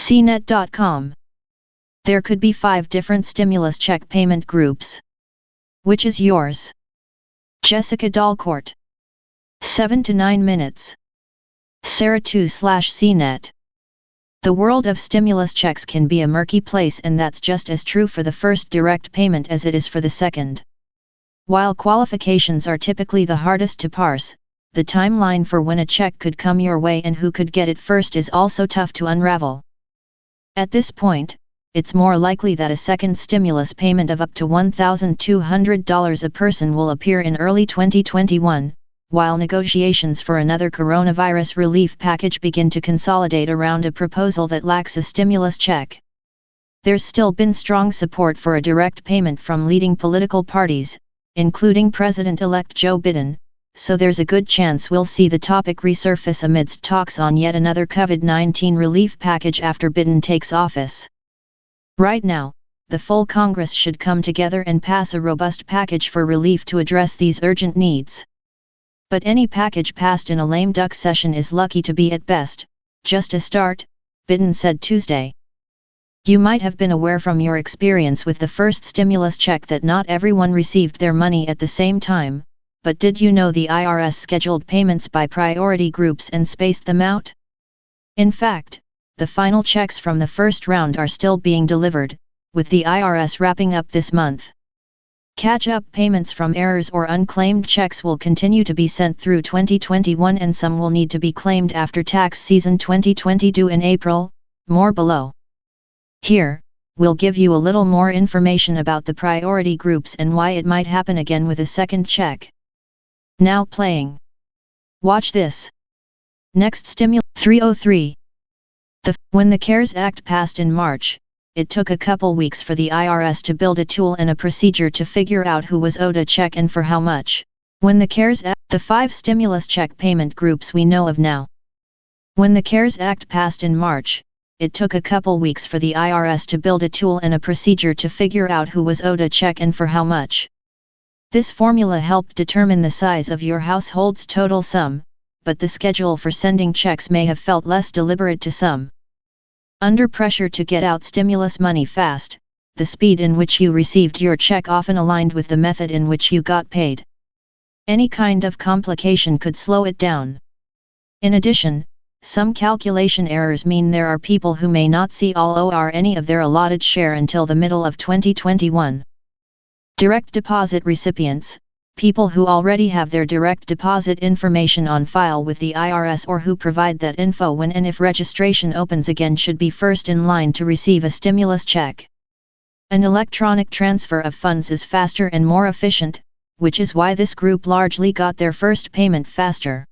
CNET.com. There could be 5 different stimulus check payment groups. Which is yours? Jessica Dalcourt. 7 to 9 minutes. Sarah 2/CNET. The world of stimulus checks can be a murky place, and that's just as true for the first direct payment as it is for the second. While qualifications are typically the hardest to parse, the timeline for when a check could come your way and who could get it first is also tough to unravel. At this point, it's more likely that a second stimulus payment of up to $1,200 a person will appear in early 2021, while negotiations for another coronavirus relief package begin to consolidate around a proposal that lacks a stimulus check. There's still been strong support for a direct payment from leading political parties, including President-elect Joe Biden, so there's a good chance we'll see the topic resurface amidst talks on yet another COVID-19 relief package after Biden takes office. Right now, the full Congress should come together and pass a robust package for relief to address these urgent needs. But any package passed in a lame duck session is lucky to be at best, just a start, Biden said Tuesday. You might have been aware from your experience with the first stimulus check that not everyone received their money at the same time, but did you know the IRS scheduled payments by priority groups and spaced them out? In fact, the final checks from the first round are still being delivered, with the IRS wrapping up this month. Catch-up payments from errors or unclaimed checks will continue to be sent through 2021, and some will need to be claimed after tax season 2020 due in April, more below. Here, we'll give you a little more information about the priority groups and why it might happen again with a second check. Now playing. Watch this. Next stimulus 303. When the CARES Act passed in March, it took a couple weeks for the IRS to build a tool and a procedure to figure out who was owed a check and for how much. When the CARES Act, the 5 stimulus check payment groups we know of now. When the CARES Act passed in March, it took a couple weeks for the IRS to build a tool and a procedure to figure out who was owed a check and for how much. This formula helped determine the size of your household's total sum, but the schedule for sending checks may have felt less deliberate to some. Under pressure to get out stimulus money fast, the speed in which you received your check often aligned with the method in which you got paid. Any kind of complication could slow it down. In addition, some calculation errors mean there are people who may not see all or any of their allotted share until the middle of 2021. Direct deposit recipients, people who already have their direct deposit information on file with the IRS or who provide that info when and if registration opens again, should be first in line to receive a stimulus check. An electronic transfer of funds is faster and more efficient, which is why this group largely got their first payment faster.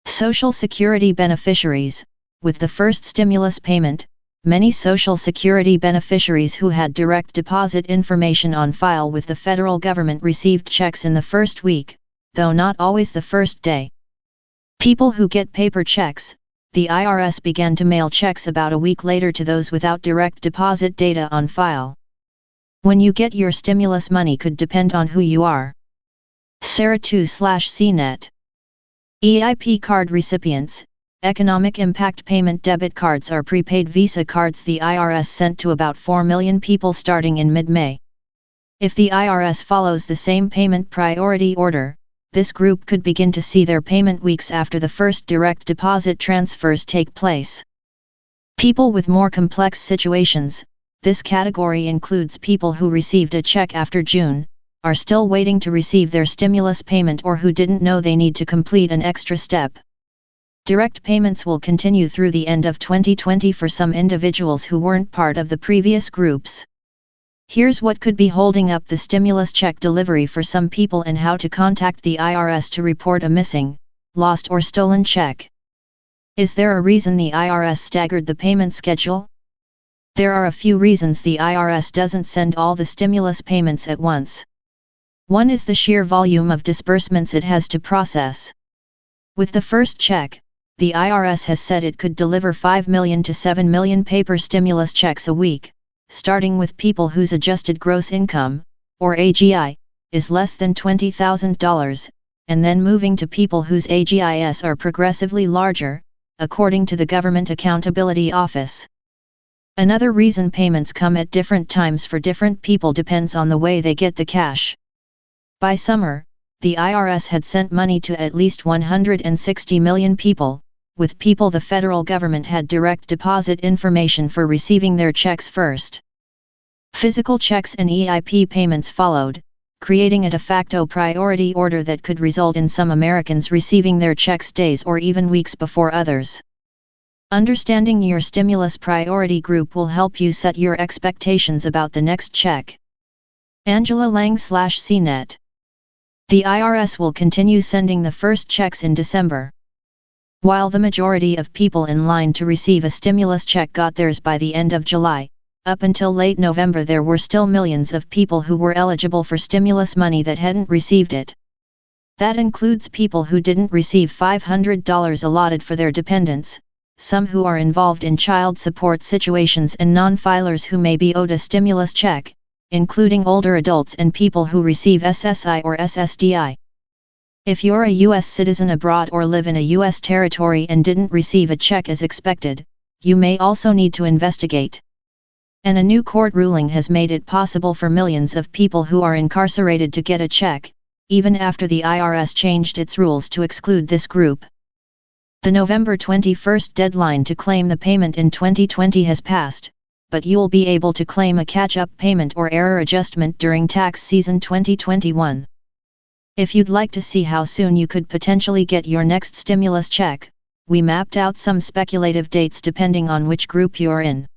Social Security beneficiaries. With the first stimulus payment, many Social Security beneficiaries who had direct deposit information on file with the federal government received checks in the first week, though not always the first day. People who get paper checks, the IRS began to mail checks about a week later to those without direct deposit data on file. When you get your stimulus money could depend on who you are. Sarah 2/CNET. EIP card recipients. Economic Impact Payment debit cards are prepaid Visa cards the IRS sent to about 4 million people starting in mid-May. If the IRS follows the same payment priority order, this group could begin to see their payment weeks after the first direct deposit transfers take place. People with more complex situations, this category includes people who received a check after June, are still waiting to receive their stimulus payment or who didn't know they need to complete an extra step. Direct payments will continue through the end of 2020 for some individuals who weren't part of the previous groups. Here's what could be holding up the stimulus check delivery for some people and how to contact the IRS to report a missing, lost or stolen check. Is there a reason the IRS staggered the payment schedule? There are a few reasons the IRS doesn't send all the stimulus payments at once. One is the sheer volume of disbursements it has to process. With the first check, the IRS has said it could deliver 5 million to 7 million paper stimulus checks a week, starting with people whose adjusted gross income, or AGI, is less than $20,000, and then moving to people whose AGIs are progressively larger, according to the Government Accountability Office. Another reason payments come at different times for different people depends on the way they get the cash. By summer, the IRS had sent money to at least 160 million people, with people the federal government had direct deposit information for receiving their checks first. Physical checks and EIP payments followed, creating a de facto priority order that could result in some Americans receiving their checks days or even weeks before others. Understanding your stimulus priority group will help you set your expectations about the next check. Angela Lang/CNET. The IRS will continue sending the first checks in December. While the majority of people in line to receive a stimulus check got theirs by the end of July, up until late November there were still millions of people who were eligible for stimulus money that hadn't received it. That includes people who didn't receive $500 allotted for their dependents, some who are involved in child support situations and non-filers who may be owed a stimulus check, including older adults and people who receive SSI or SSDI. If you're a U.S. citizen abroad or live in a U.S. territory and didn't receive a check as expected, you may also need to investigate. And a new court ruling has made it possible for millions of people who are incarcerated to get a check, even after the IRS changed its rules to exclude this group. The November 21 deadline to claim the payment in 2020 has passed, but you'll be able to claim a catch-up payment or error adjustment during tax season 2021. If you'd like to see how soon you could potentially get your next stimulus check, we mapped out some speculative dates depending on which group you're in.